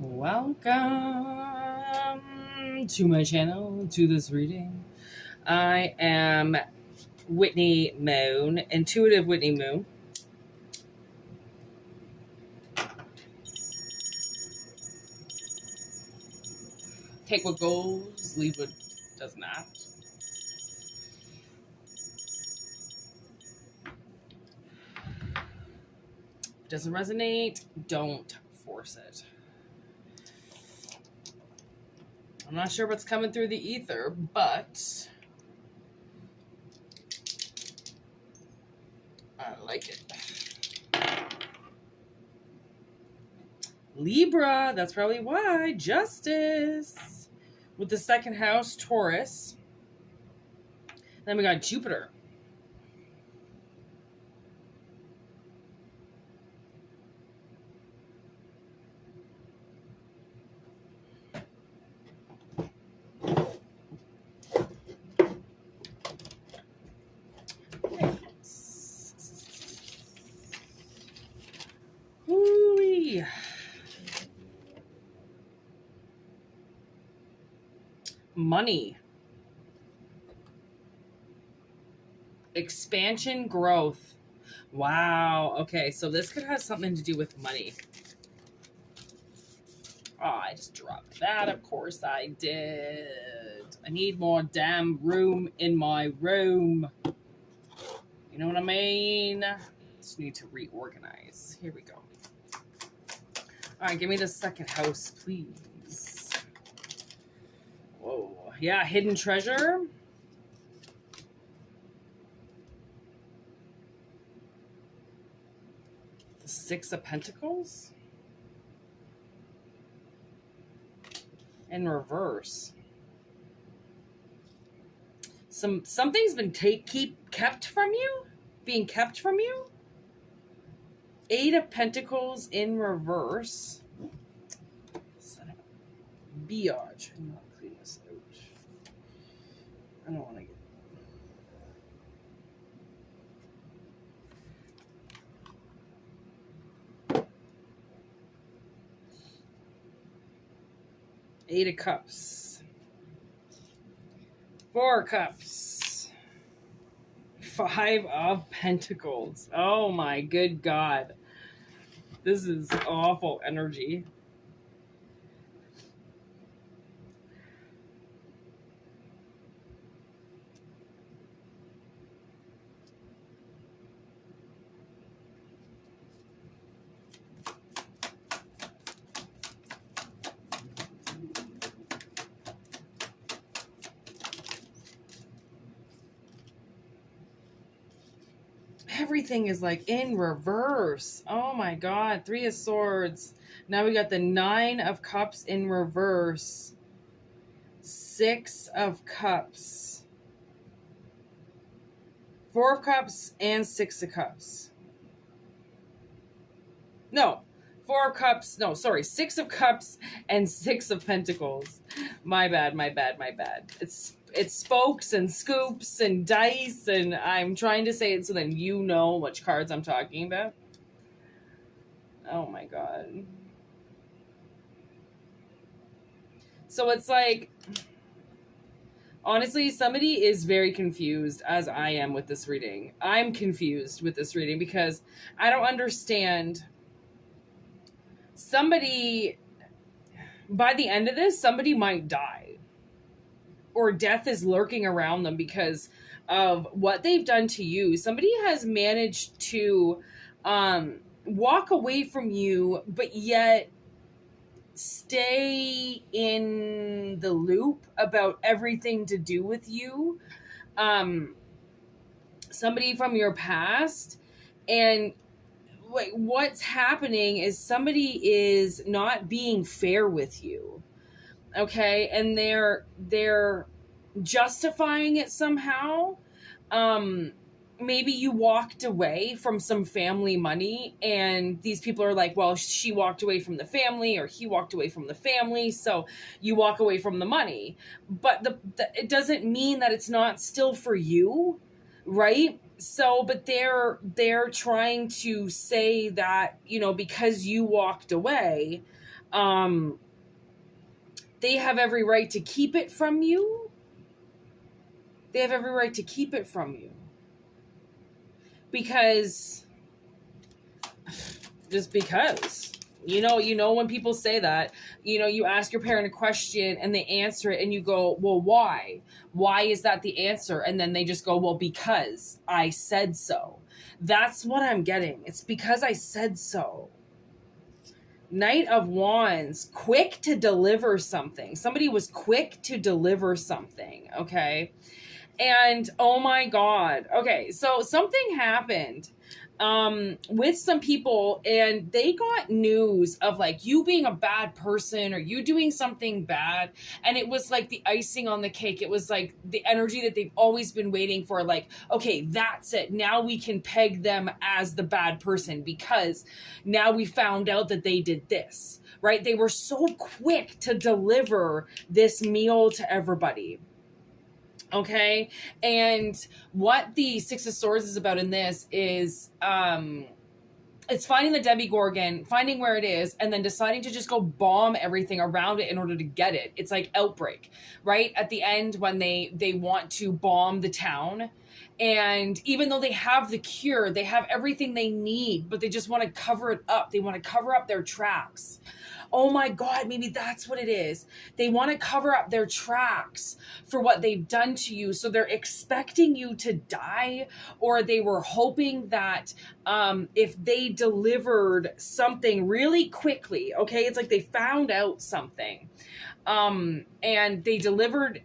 Welcome to my channel, to this reading. I am Whitney Moon, intuitive Whitney Moon. Take what goes, leave what does not. If it doesn't resonate, don't force it. I'm not sure what's coming through the ether, but I like it. Libra, that's probably why. Justice. With the second house, Taurus. Then we got Jupiter. Ooh-wee. Money. Expansion, growth. Wow. Okay, so this could have something to do with money. Oh, I just dropped that. Of course I did. I need more damn room in my room. You know what I mean? Just need to reorganize. Here we go. All right, give me the second house, please. Whoa. Yeah, hidden treasure. The Six of Pentacles. In reverse. Something's been kept from you? Being kept from you? Eight of Pentacles in reverse. Son of a biatch. I'm not clean this out. I don't want to get. Eight of Cups. Four Cups. Five of Pentacles. Oh my good God. This is awful energy. Everything is like in reverse. Oh my God. Three of Swords. Now we got the Nine of Cups in reverse. Six of Cups. Four of Cups and Six of Cups. No. Four of Cups. No, sorry. Six of Cups and Six of Pentacles. My bad, my bad, my bad. It's spokes and scoops and dice, and I'm trying to say it so then you know which cards I'm talking about. Oh my God. So it's like, honestly, somebody is very confused, as I am with this reading. I'm confused with this reading because I don't understand. Somebody, by the end of this, somebody might die. Or death is lurking around them because of what they've done to you. Somebody has managed to walk away from you, but yet stay in the loop about everything to do with you. Somebody from your past. And what's happening is somebody is not being fair with you. Okay, and they're justifying it somehow. Maybe you walked away from some family money, and these people are like, well, she walked away from the family, or he walked away from the family, so you walk away from the money. But it doesn't mean that it's not still for you, right? So, but they're trying to say that, because you walked away, Um, they have every right to keep it from you. They have every right to keep it from you. Because, just because. You know, when people say that, you ask your parent a question and they answer it and you go, well, why? Why is that the answer? And then they just go, well, because I said so. That's what I'm getting. It's because I said so. Knight of Wands, quick to deliver something. Somebody was quick to deliver something, okay? And oh my God. Okay, so something happened with some people, and they got news of like you being a bad person or you doing something bad, and it was like the icing on the cake. It was like the energy that they've always been waiting for, like, okay, that's it, now we can peg them as the bad person because now we found out that they did this, right? They were so quick to deliver this meal to everybody. Okay. And what the Six of Swords is about in this is, it's finding the Demigorgon, finding where it is, and then deciding to just go bomb everything around it in order to get it. It's like Outbreak, right? At the end when they want to bomb the town. And even though they have the cure, they have everything they need, but they just want to cover it up. They want to cover up their tracks. Oh my God, maybe that's what it is. They want to cover up their tracks for what they've done to you. So they're expecting you to die, or they were hoping that if they delivered something really quickly, okay, it's like they found out something and they delivered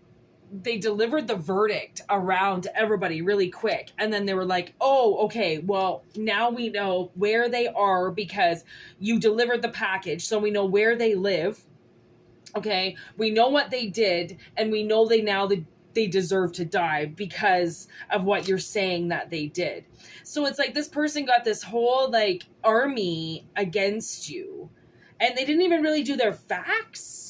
the verdict around to everybody really quick. And then they were like, oh, okay, well, now we know where they are because you delivered the package. So we know where they live. Okay. We know what they did. And we know they deserve to die because of what you're saying that they did. So it's like this person got this whole like army against you, and they didn't even really do their facts.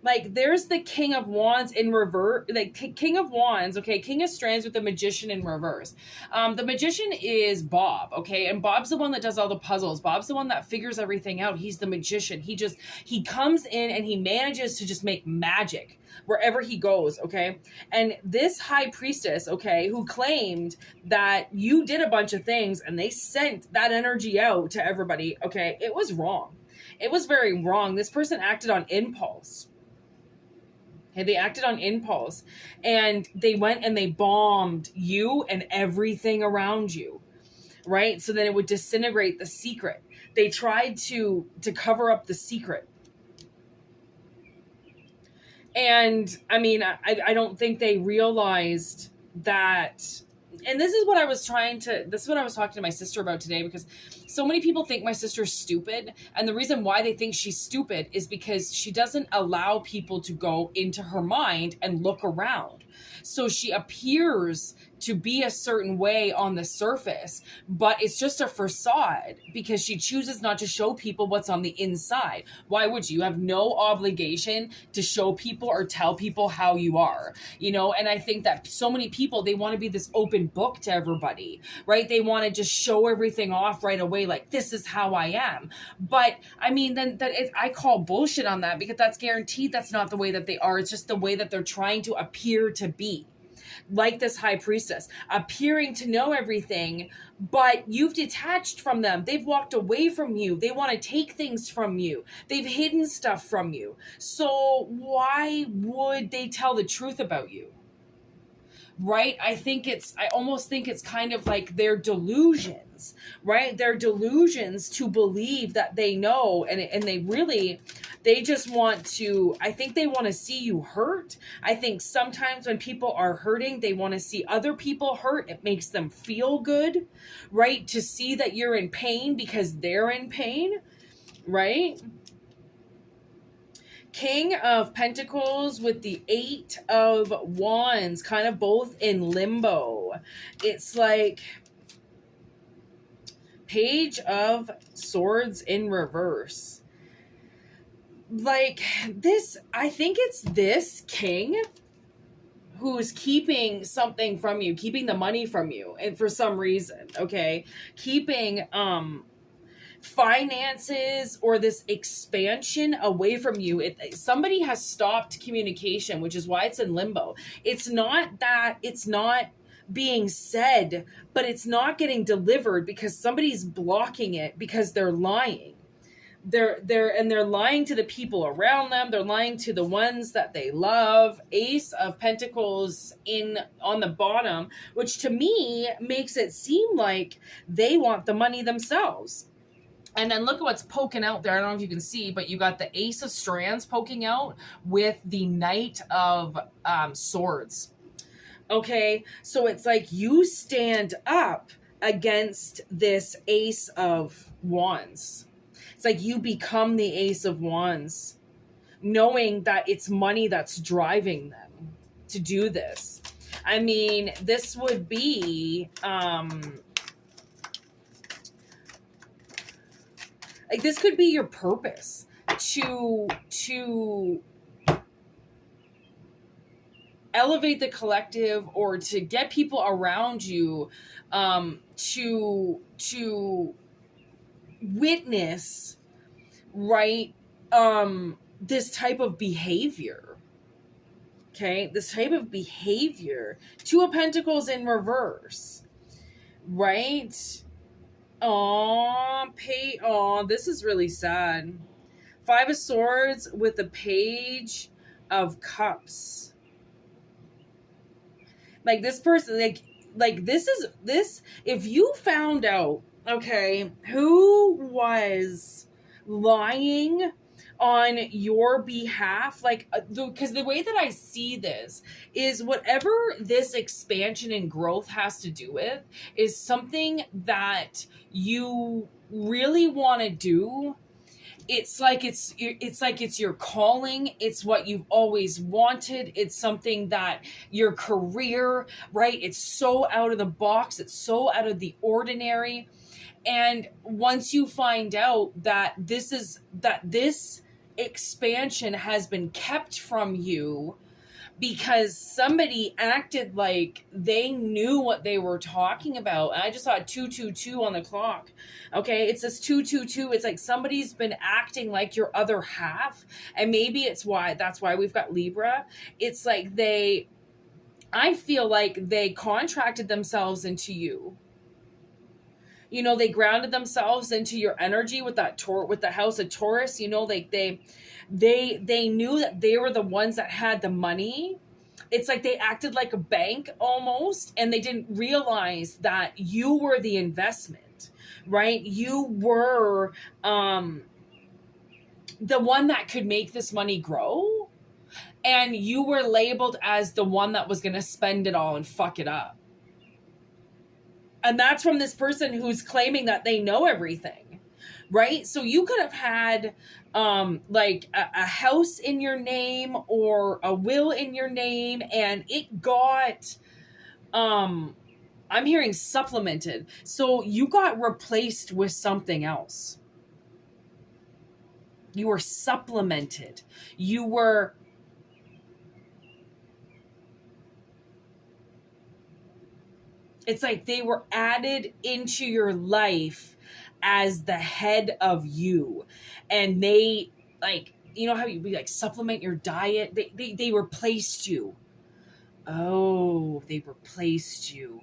Like, there's the King of Wands in reverse, like King of Wands, okay, King of Strands with the Magician in reverse. The Magician is Bob, okay, and Bob's the one that does all the puzzles. Bob's the one that figures everything out. He's the magician. He comes in and he manages to just make magic wherever he goes, okay? And this High Priestess, okay, who claimed that you did a bunch of things and they sent that energy out to everybody, okay, it was wrong. It was very wrong. This person acted on impulse. Okay, they acted on impulse, and they went and they bombed you and everything around you, right? So then it would disintegrate the secret. They tried to cover up the secret. And I mean, I don't think they realized that. And this is what I was talking to my sister about today, because so many people think my sister's stupid. And the reason why they think she's stupid is because she doesn't allow people to go into her mind and look around. So she appears to be a certain way on the surface, but it's just a facade because she chooses not to show people what's on the inside. Why would you? You have no obligation to show people or tell people how you are, and I think that so many people, they want to be this open book to everybody, right? They want to just show everything off right away, like, this is how I am. But I mean, I call bullshit on that, because that's guaranteed that's not the way that they are. It's just the way that they're trying to appear to be. Like this High Priestess, appearing to know everything, but you've detached from them. They've walked away from you. They want to take things from you. They've hidden stuff from you. So why would they tell the truth about you? Right? I almost think it's kind of like their delusions, right? Their delusions to believe that they know, and they just want to, I think they want to see you hurt. I think sometimes when people are hurting, they want to see other people hurt. It makes them feel good, right? To see that you're in pain because they're in pain, right? King of Pentacles with the Eight of Wands, kind of both in limbo. It's like Page of Swords in reverse. Like this, I think it's this king who's keeping something from you, keeping the money from you, and for some reason, okay? Keeping finances or this expansion away from you. Somebody has stopped communication, which is why it's in limbo. It's not that it's not being said, but it's not getting delivered because somebody's blocking it because they're lying. They're lying to the people around them. They're lying to the ones that they love. Ace of Pentacles on the bottom, which to me makes it seem like they want the money themselves. And then look at what's poking out there. I don't know if you can see, but you got the Ace of Strands poking out with the Knight of Swords. Okay, so it's like you stand up against this Ace of Wands. It's like you become the Ace of Wands, knowing that it's money that's driving them to do this. I mean, this would be like this could be your purpose to elevate the collective, or to get people around you to witness, right, this type of behavior. Okay, this type of behavior. Two of Pentacles in reverse, right? This is really sad. Five of Swords with the Page of Cups. Like this person, like this, if you found out, okay, who was lying on your behalf, like, because the way that I see this is whatever this expansion and growth has to do with is something that you really want to do. It's like it's your calling. It's what you've always wanted. It's something that your career, right? It's so out of the box. It's so out of the ordinary. And once you find out that this expansion has been kept from you because somebody acted like they knew what they were talking about. And I just saw 222 on the clock. Okay, it says 222. It's like somebody's been acting like your other half. And maybe that's why we've got Libra. It's like I feel like they contracted themselves into you. You know, they grounded themselves into your energy with with the House of Taurus. You know, like they knew that they were the ones that had the money. It's like they acted like a bank almost, and they didn't realize that you were the investment, right? You were the one that could make this money grow, and you were labeled as the one that was going to spend it all and fuck it up. And that's from this person who's claiming that they know everything, right? So you could have had like a house in your name or a will in your name, and it got, I'm hearing supplemented. So you got replaced with something else. You were supplemented. You were... It's like they were added into your life as the head of you. And they, like, you know how you like supplement your diet? They replaced you. Oh, they replaced you.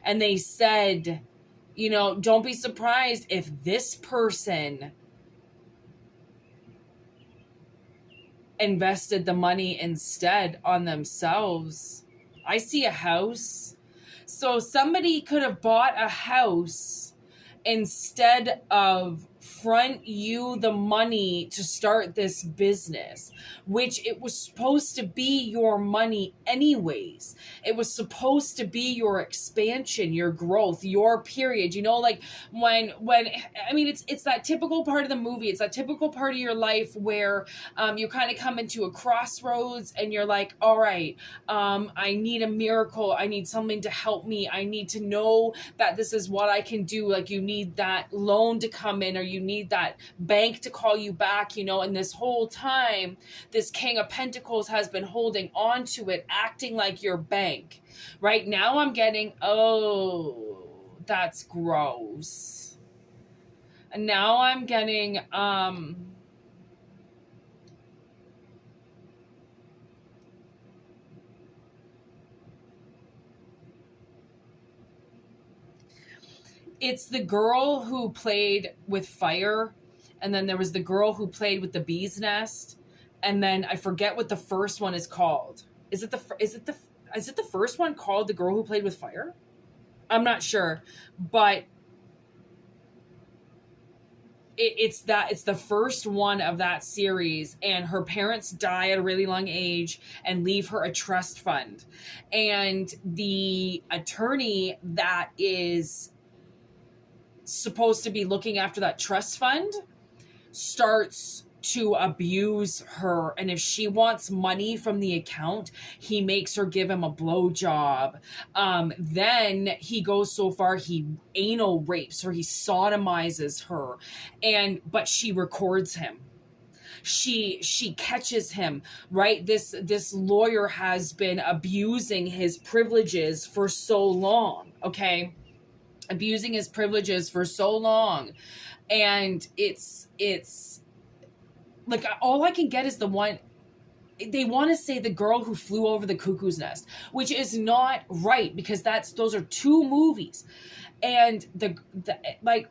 And they said, you know, don't be surprised if this person invested the money instead on themselves. I see a house. So somebody could have bought a house instead of front you the money to start this business, which it was supposed to be your money anyways. It was supposed to be your expansion, your growth, your period. You know, like when I mean, it's that typical part of the movie. It's that typical part of your life where you kind of come into a crossroads and you're like, all right, I need a miracle. I need something to help me. I need to know that this is what I can do. Like you need that loan to come in, or you need that bank to call you back, you know, and this whole time, this King of Pentacles has been holding on to it, acting like your bank. Right now I'm getting, oh, that's gross. And now I'm getting it's the girl who played with fire, and then there was the girl who played with the bee's nest, and then I forget what the first one is called. Is it the first one called the girl who played with fire? I'm not sure, but it's the first one of that series, and her parents die at a really young age and leave her a trust fund, and the attorney that is supposed to be looking after that trust fund starts to abuse her, and if she wants money from the account, he makes her give him a blowjob. Then he goes so far he anal rapes her, he sodomizes her, but she records him. She catches him, right? This lawyer has been abusing his privileges for so long, okay? Abusing his privileges for so long, and it's like all I can get is the one. They want to say the girl who flew over the cuckoo's nest, which is not right, because those are two movies. And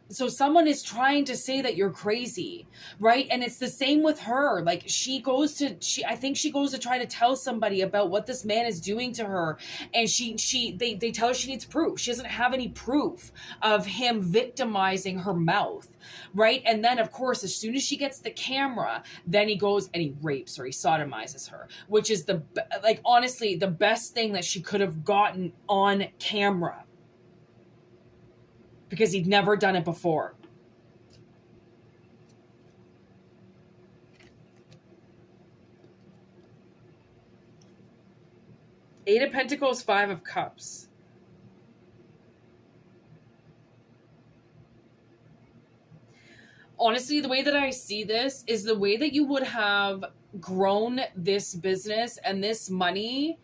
so someone is trying to say that you're crazy, right? And it's the same with her. Like I think she goes to try to tell somebody about what this man is doing to her, and they tell her she needs proof. She doesn't have any proof of him victimizing her mouth, right? And then of course, as soon as she gets the camera, then he goes and he rapes her, he sodomizes her, which is honestly the best thing that she could have gotten on camera, because he'd never done it before. Eight of Pentacles, Five of Cups. Honestly, the way that I see this is the way that you would have grown this business and this money.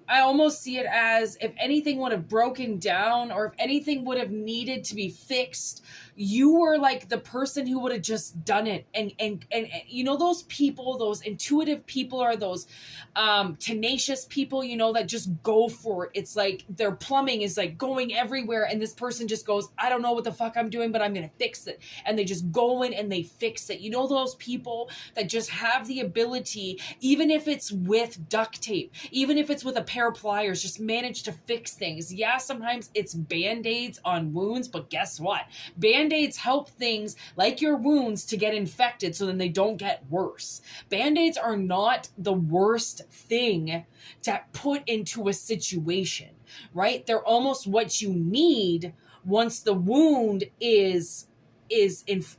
I almost see it as if anything would have broken down, or if anything would have needed to be fixed, you were like the person who would have just done it. And you know, those people, those intuitive people, are those tenacious people, you know, that just go for it. It's like their plumbing is like going everywhere, and this person just goes, I don't know what the fuck I'm doing, but I'm gonna fix it. And they just go in and they fix it. You know, those people that just have the ability, even if it's with duct tape, even if it's with a pair of pliers, just manage to fix things. Yeah, sometimes it's band-aids on wounds, but guess what? Band-aids help things like your wounds to get infected so then they don't get worse. Band-aids are not the worst thing to put into a situation, right? They're almost what you need once the wound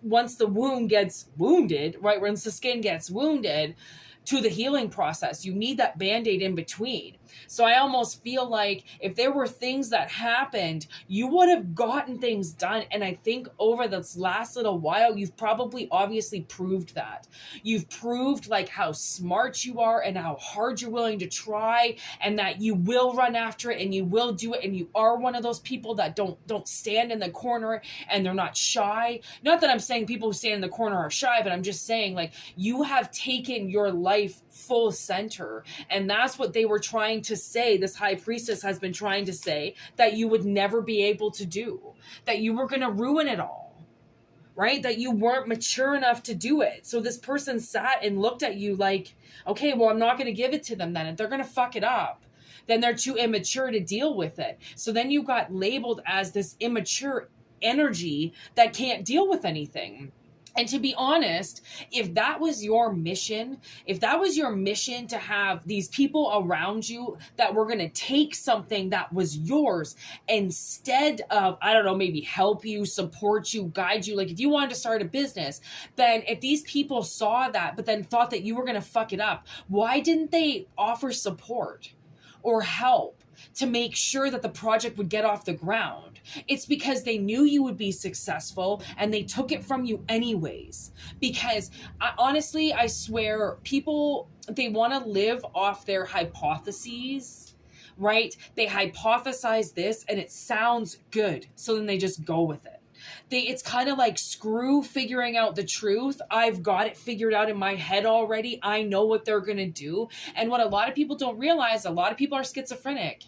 once the wound gets wounded, right? Once the skin gets wounded, to the healing process. You need that Band-Aid in between. So I almost feel like if there were things that happened, you would have gotten things done. And I think over this last little while, you've probably obviously proved that. You've proved like how smart you are and how hard you're willing to try, and that you will run after it and you will do it. And you are one of those people that don't stand in the corner and they're not shy. Not that I'm saying people who stand in the corner are shy, but I'm just saying like you have taken your life full center. And that's what they were trying to say. This high priestess has been trying to say that you would never be able to do, that you were going to ruin it all, right? That you weren't mature enough to do it. So this person sat and looked at you like, okay, well, I'm not going to give it to them then. If they're going to fuck it up, then they're too immature to deal with it. So then you got labeled as this immature energy that can't deal with anything. And to be honest, if that was your mission to have these people around you that were going to take something that was yours instead of, I don't know, maybe help you, support you, guide you. Like if you wanted to start a business, then if these people saw that, but then thought that you were going to fuck it up, why didn't they offer support or help to make sure that the project would get off the ground? It's because they knew you would be successful and they took it from you anyways. Because honestly, I swear, people, they want to live off their hypotheses, right? They hypothesize this and it sounds good, so then they just go with it. It's kind of like, screw figuring out the truth. I've got it figured out in my head already. I know what they're going to do. And what a lot of people don't realize, a lot of people are schizophrenic.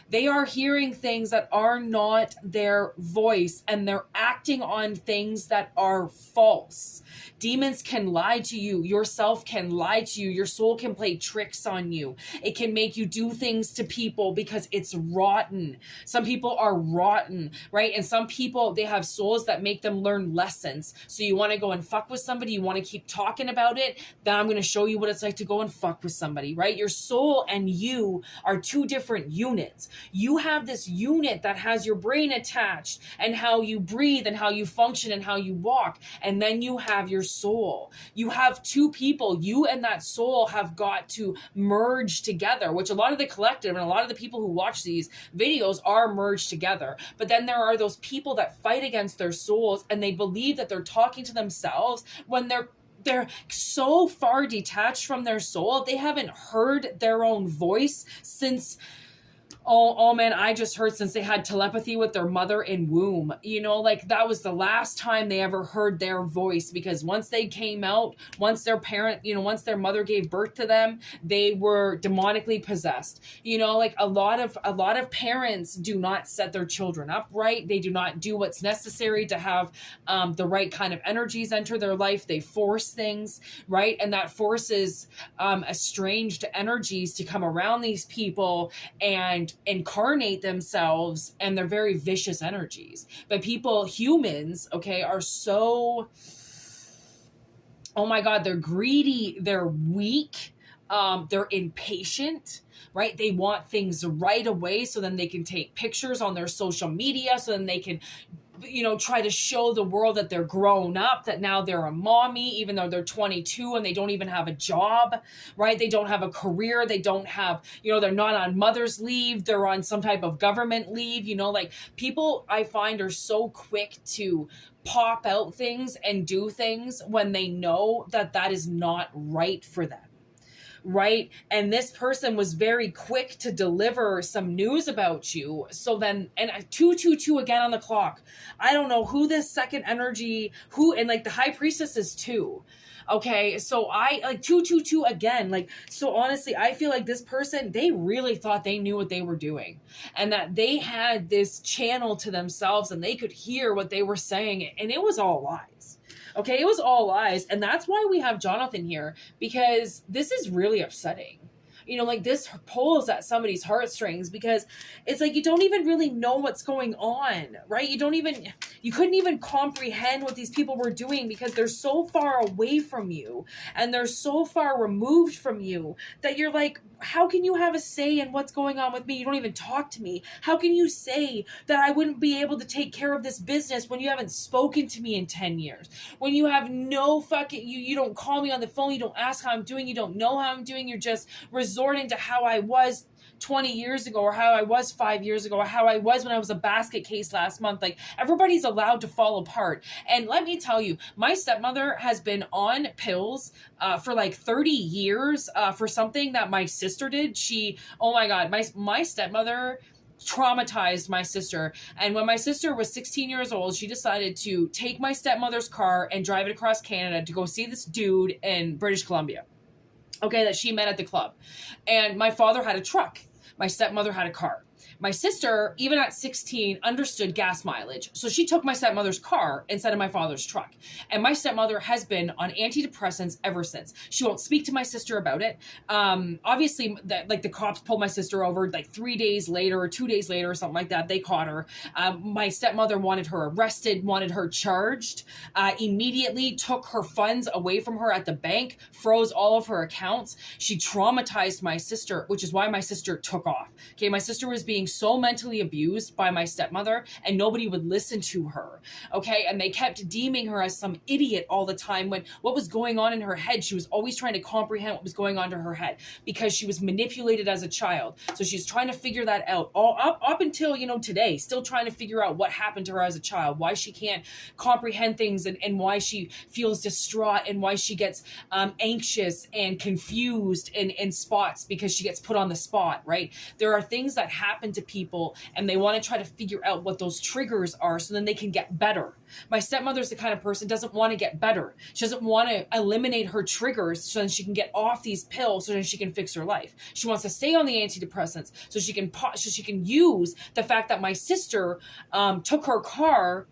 They are hearing things that are not their voice, and they're acting on things that are false. Demons can lie to you. Yourself can lie to you. Your soul can play tricks on you. It can make you do things to people because it's rotten. Some people are rotten, right? And some people, they have souls that make them learn lessons. So you want to go and fuck with somebody, you want to keep talking about it, then I'm going to show you what it's like to go and fuck with somebody, right? Your soul and you are two different units. You have this unit that has your brain attached, and how you breathe and how you function and how you walk. And then you have your soul. You have two people. You and that soul have got to merge together, which a lot of the collective and a lot of the people who watch these videos are merged together. But then there are those people that fight against their souls, and they believe that they're talking to themselves when they're so far detached from their soul. They haven't heard their own voice since, oh man, I just heard, since they had telepathy with their mother in womb. You know, like, that was the last time they ever heard their voice, because once they came out, once their parent, you know, once their mother gave birth to them, they were demonically possessed. You know, like, a lot of parents do not set their children up right. They do not do what's necessary to have the right kind of energies enter their life. They force things, right? And that forces estranged energies to come around these people and incarnate themselves, and they're very vicious energies. But people, humans, okay, are so, oh my God, they're greedy, they're weak, they're impatient, right? They want things right away, so then they can take pictures on their social media, so then they can, you know, try to show the world that they're grown up, that now they're a mommy, even though they're 22 and they don't even have a job, right? They don't have a career. They don't have, you know, they're not on mother's leave. They're on some type of government leave, you know, like, people I find are so quick to pop out things and do things when they know that that is not right for them. Right? And this person was very quick to deliver some news about you. So then, and 222 again on the clock. I don't know who this second energy, and like, the high priestess is 2. Okay, so I like 222 again. Like, so honestly, I feel like this person, they really thought they knew what they were doing, and that they had this channel to themselves, and they could hear what they were saying, and it was all lies. Okay, it was all lies. And that's why we have Jonathan here, because this is really upsetting. You know, like, this pulls at somebody's heartstrings, because it's like, you don't even really know what's going on, right? You couldn't even comprehend what these people were doing, because they're so far away from you, and they're so far removed from you, that you're like, how can you have a say in what's going on with me? You don't even talk to me. How can you say that I wouldn't be able to take care of this business when you haven't spoken to me in 10 years? When you have no fucking, you don't call me on the phone, you don't ask how I'm doing, you don't know how I'm doing, you're just resorting to how I was 20 years ago, or how I was 5 years ago, or how I was when I was a basket case last month. Like, everybody's allowed to fall apart. And let me tell you, my stepmother has been on pills for like 30 years for something that my sister did. Oh my God, my stepmother traumatized my sister. And when my sister was 16 years old, she decided to take my stepmother's car and drive it across Canada to go see this dude in British Columbia. Okay, that she met at the club. And my father had a truck. My stepmother had a car. My sister, even at 16, understood gas mileage. So she took my stepmother's car instead of my father's truck. And my stepmother has been on antidepressants ever since. She won't speak to my sister about it. Obviously, the cops pulled my sister over like 3 days later or 2 days later or something like that. They caught her. My stepmother wanted her arrested, wanted her charged, immediately took her funds away from her at the bank, froze all of her accounts. She traumatized my sister, which is why my sister took off. Okay, my sister was being so mentally abused by my stepmother, and nobody would listen to her. Okay, and they kept deeming her as some idiot all the time, when what was going on in her head, she was always trying to comprehend what was going on to her head, because she was manipulated as a child. So she's trying to figure that out all up until, you know, today, still trying to figure out what happened to her as a child, why she can't comprehend things, and why she feels distraught, and why she gets anxious and confused in spots, because she gets put on the spot, right? There are things that happen to to people and they want to try to figure out what those triggers are so then they can get better. My stepmother's the kind of person doesn't want to get better. She doesn't want to eliminate her triggers so then she can get off these pills so then she can fix her life. She wants to stay on the antidepressants so she can use the fact that my sister took her car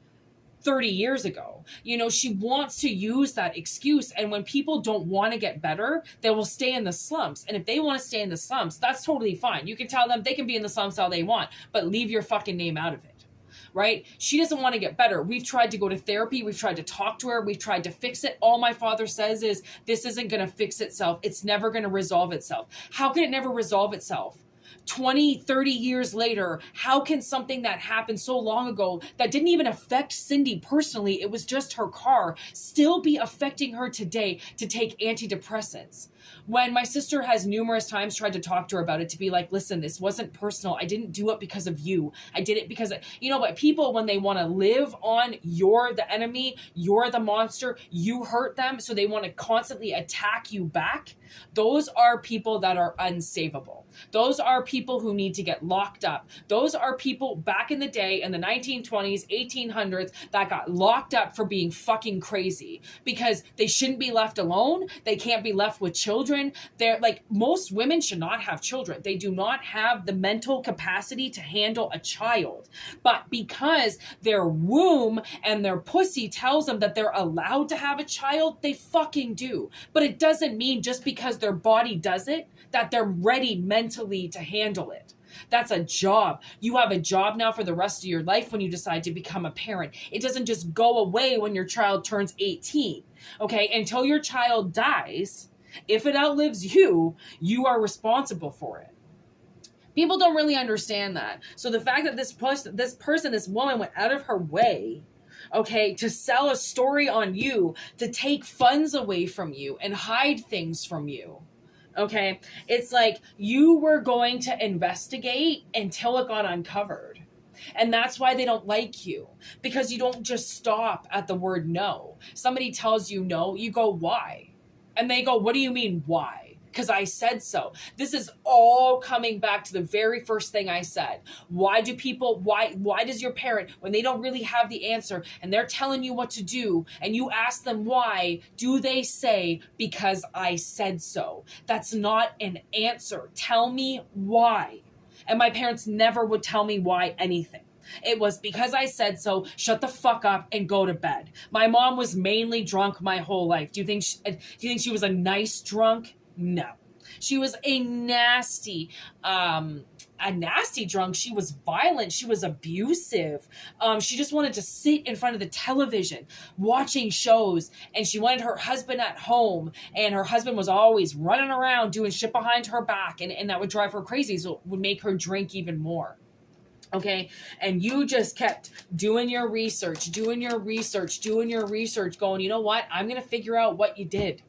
30 years ago. She wants to use that excuse. And when people don't want to get better, they will stay in the slumps. And if they want to stay in the slumps, that's totally fine. You can tell them they can be in the slumps all they want, but leave your fucking name out of it. Right? She doesn't want to get better. We've tried to go to therapy. We've tried to talk to her. We've tried to fix it. All my father says is, this isn't going to fix itself. It's never going to resolve itself. How can it never resolve itself? 20, 30 years later, how can something that happened so long ago that didn't even affect Cindy personally, it was just her car, still be affecting her today to take antidepressants? When my sister has numerous times tried to talk to her about it, to be like, listen, this wasn't personal. I didn't do it because of you. I did it because, but people, when they want to live on, you're the enemy, you're the monster, you hurt them, so they want to constantly attack you back. Those are people that are unsavable. Those are people who need to get locked up. Those are people back in the day in the 1920s, 1800s that got locked up for being fucking crazy because they shouldn't be left alone. They can't be left with children. They're like, most women should not have children. They do not have the mental capacity to handle a child. But because their womb and their pussy tells them that they're allowed to have a child, they fucking do. But it doesn't mean just because their body does it, that they're ready mentally to handle it. That's a job. You have a job now for the rest of your life when you decide to become a parent. It doesn't just go away when your child turns 18. Okay? Until your child dies, if it outlives you, you are responsible for it. People don't really understand that. So the fact that this woman went out of her way, okay, to sell a story on you, to take funds away from you and hide things from you. Okay, it's like you were going to investigate until it got uncovered. And that's why they don't like you, because you don't just stop at the word no. Somebody tells you no, you go, why? And they go, what do you mean, why? Because I said so. This is all coming back to the very first thing I said. Why does your parent, when they don't really have the answer and they're telling you what to do and you ask them why, do they say, because I said so? That's not an answer. Tell me why. And my parents never would tell me why anything. It was because I said so, shut the fuck up and go to bed. My mom was mainly drunk my whole life. Do you think she was a nice drunk? No. She was a nasty drunk. She was violent. She was abusive. She just wanted to sit in front of the television watching shows, and she wanted her husband at home, and her husband was always running around doing shit behind her back, and that would drive her crazy, so it would make her drink even more. Okay. And you just kept doing your research, going, you know what? I'm going to figure out what you did.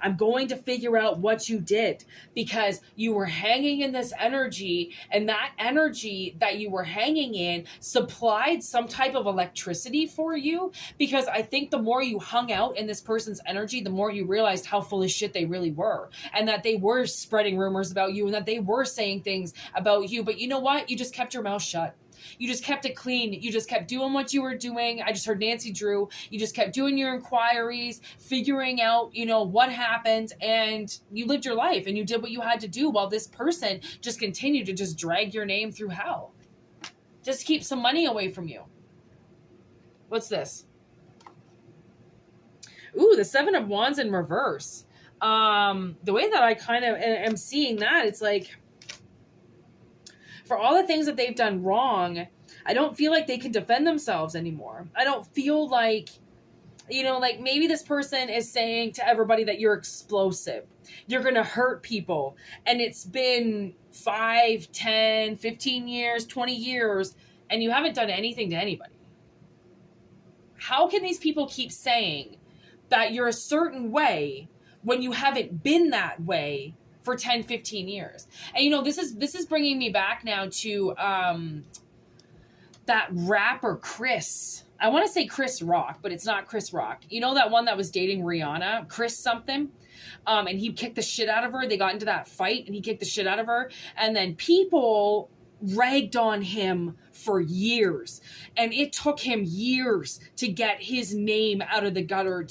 I'm going to figure out what you did, because you were hanging in this energy, and that energy that you were hanging in supplied some type of electricity for you, because I think the more you hung out in this person's energy, the more you realized how full of shit they really were, and that they were spreading rumors about you, and that they were saying things about you. But you know what? You just kept your mouth shut. You just kept it clean. You just kept doing what you were doing. I just heard Nancy Drew. You just kept doing your inquiries, figuring out, what happened, and you lived your life and you did what you had to do, while this person just continued to just drag your name through hell. Just keep some money away from you. What's this? Ooh, the Seven of Wands in reverse. The way that I kind of am seeing that, it's like, for all the things that they've done wrong, I don't feel like they can defend themselves anymore. I don't feel like, like maybe this person is saying to everybody that you're explosive. You're going to hurt people. And it's been 5, 10, 15 years, 20 years, and you haven't done anything to anybody. How can these people keep saying that you're a certain way when you haven't been that way for 10, 15 years? And this is bringing me back now to that rapper Chris. I want to say Chris Rock, but it's not Chris Rock. That one that was dating Rihanna, Chris something, and he kicked the shit out of her. They got into that fight and he kicked the shit out of her, and then people ragged on him for years, and it took him years to get his name out of the gutter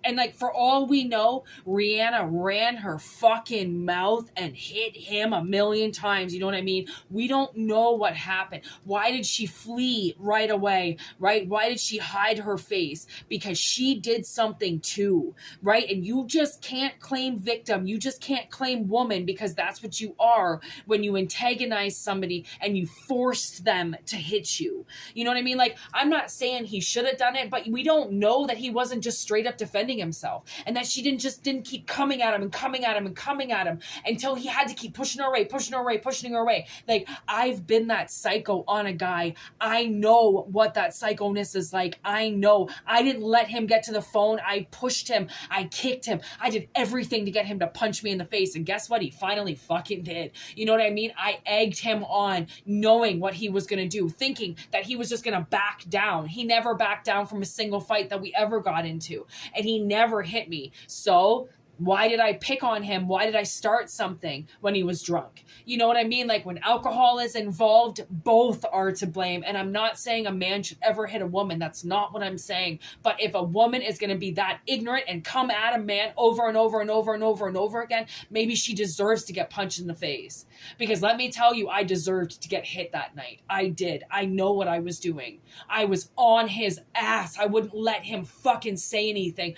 and like, for all we know, Rihanna ran her fucking mouth and hit him a million times. You know what I mean? We don't know what happened. Why did she flee right away, right? Why did she hide her face? Because she did something too, right? And you just can't claim victim. You just can't claim woman, because that's what you are when you antagonize somebody and you forced them to hit you. You know what I mean? Like, I'm not saying he should have done it, but we don't know that he wasn't just straight up defending himself, and that she didn't keep coming at him and coming at him and coming at him until he had to keep pushing her away. Like, I've been that psycho on a guy. I know what that psychoness is like. I know. I didn't let him get to the phone. I pushed him. I kicked him. I did everything to get him to punch me in the face. And guess what? He finally fucking did. You know what I mean? I egged him on, knowing what he was going to do, thinking that he was just going to back down. He never backed down from a single fight that we ever got into. And he never hit me. So why did I pick on him? Why did I start something when he was drunk? You know what I mean? Like, when alcohol is involved, both are to blame. And I'm not saying a man should ever hit a woman. That's not what I'm saying. But if a woman is going to be that ignorant and come at a man over and over and over and over and over again, maybe she deserves to get punched in the face. Because let me tell you, I deserved to get hit that night. I did. I know what I was doing. I was on his ass. I wouldn't let him fucking say anything.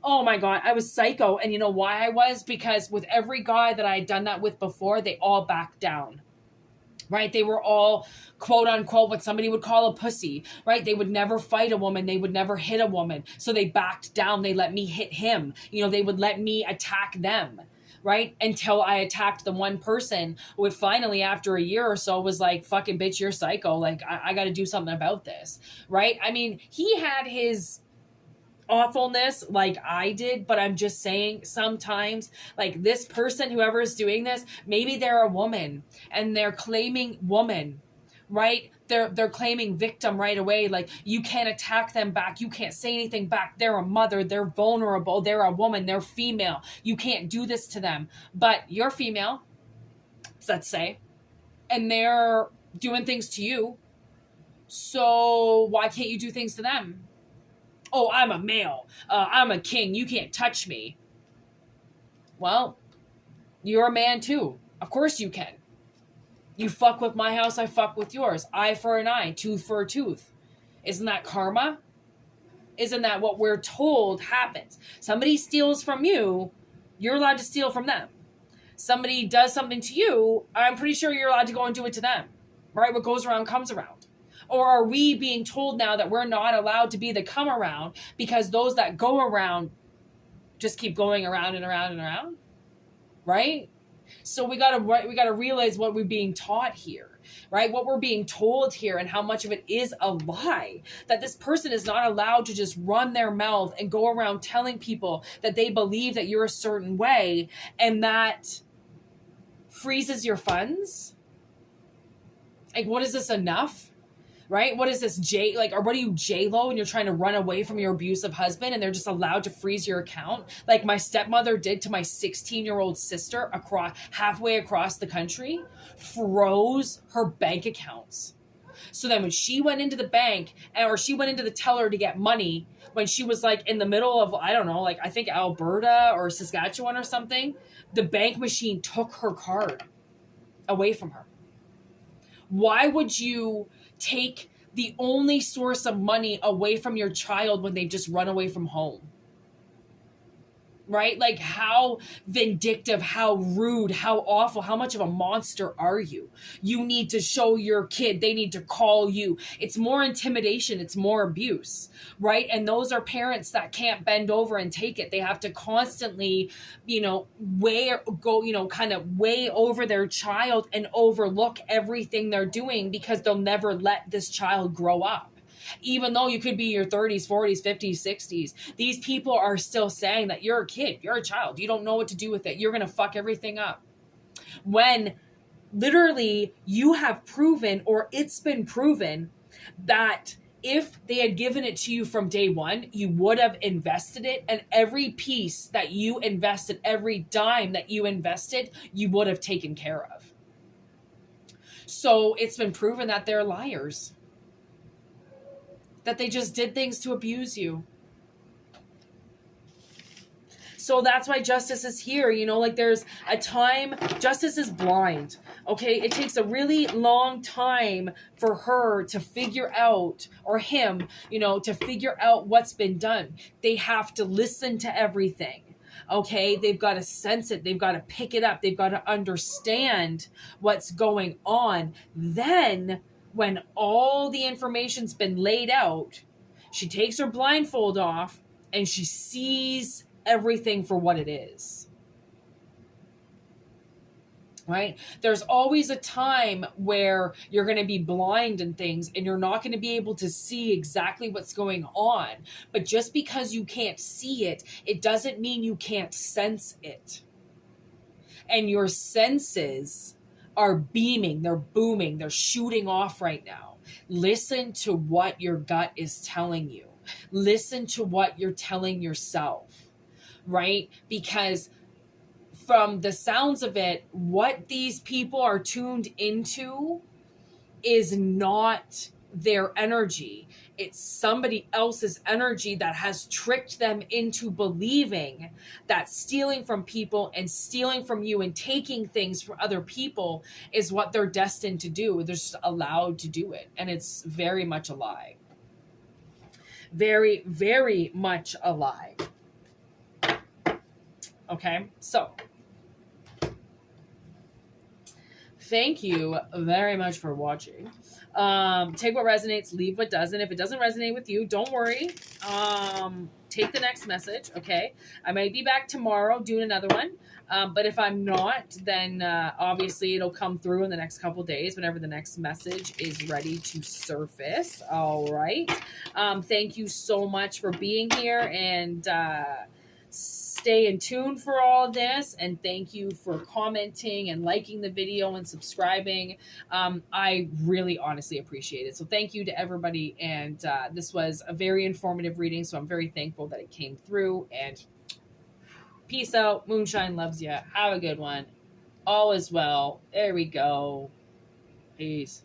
Oh my God, I was psycho. And you know why I was? Because with every guy that I had done that with before, they all backed down. Right? They were all, quote unquote, what somebody would call a pussy, right? They would never fight a woman. They would never hit a woman. So they backed down. They let me hit him. You know, they would let me attack them, right? Until I attacked the one person who finally, after a year or so, was like, fucking bitch, you're psycho. Like, I got to do something about this, right? I mean, he had his awfulness like I did, but I'm just saying, sometimes, like, this person, whoever is doing this, maybe they're a woman and they're claiming woman, right? They're claiming victim right away. Like, you can't attack them back. You can't say anything back. They're a mother. They're vulnerable. They're a woman. They're female. You can't do this to them. But you're female, let's say, and they're doing things to you. So why can't you do things to them? Oh, I'm a male. I'm a king. You can't touch me. Well, you're a man too. Of course you can. You fuck with my house, I fuck with yours. Eye for an eye, tooth for a tooth. Isn't that karma? Isn't that what we're told happens? Somebody steals from you, you're allowed to steal from them. Somebody does something to you, I'm pretty sure you're allowed to go and do it to them. Right? What goes around comes around. Or are we being told now that we're not allowed to be the come around because those that go around just keep going around and around and around? Right? So we gotta realize what we're being taught here, right? What we're being told here and how much of it is a lie. That this person is not allowed to just run their mouth and go around telling people that they believe that you're a certain way, and that freezes your funds. Like, what is this, enough? Right? What is this, or what are you, J-Lo, and you're trying to run away from your abusive husband and they're just allowed to freeze your account? Like my stepmother did to my 16-year-old sister halfway across the country, froze her bank accounts. So then when she went into the bank, or she went into the teller to get money, when she was like in the middle of, I don't know, like I think Alberta or Saskatchewan or something, the bank machine took her card away from her. Why would you take the only source of money away from your child when they've just run away from home? Right? Like, how vindictive, how rude, how awful, how much of a monster are you? You need to show your kid. They need to call you. It's more intimidation. It's more abuse, right? And those are parents that can't bend over and take it. They have to constantly, weigh over their child and overlook everything they're doing because they'll never let this child grow up. Even though you could be your 30s, 40s, 50s, 60s, these people are still saying that you're a kid, you're a child, you don't know what to do with it, you're going to fuck everything up. When literally you have proven, or it's been proven, that if they had given it to you from day one, you would have invested it, and every piece that you invested, every dime that you invested, you would have taken care of. So it's been proven that they're liars, that they just did things to abuse you. So that's why justice is here. You know, like there's a time, justice is blind. Okay. It takes a really long time for her to figure out, or him, you know, to figure out what's been done. They have to listen to everything. Okay. They've got to sense it. They've got to pick it up. They've got to understand what's going on. Then when all the information's been laid out, she takes her blindfold off and she sees everything for what it is. Right? There's always a time where you're going to be blind in things and you're not going to be able to see exactly what's going on. But just because you can't see it, it doesn't mean you can't sense it. And your senses are beaming, they're booming, they're shooting off right now. Listen to what your gut is telling you. Listen to what you're telling yourself. Right? Because from the sounds of it, what these people are tuned into is not their energy. It's somebody else's energy that has tricked them into believing that stealing from people and stealing from you and taking things from other people is what they're destined to do. They're just allowed to do it. And it's very much a lie. Very, very much a lie. Okay, so thank you very much for watching. Take what resonates, leave what doesn't. If it doesn't resonate with you, don't worry. Take the next message, okay? I might be back tomorrow doing another one. But if I'm not, then obviously it'll come through in the next couple days whenever the next message is ready to surface. All right. Thank you so much for being here, and stay in tune for all of this, and thank you for commenting and liking the video and subscribing. I really honestly appreciate it. So thank you to everybody, and this was a very informative reading, so I'm very thankful that it came through. And peace out. Moonshine loves you. Have a good one. All is well. There we go. Peace.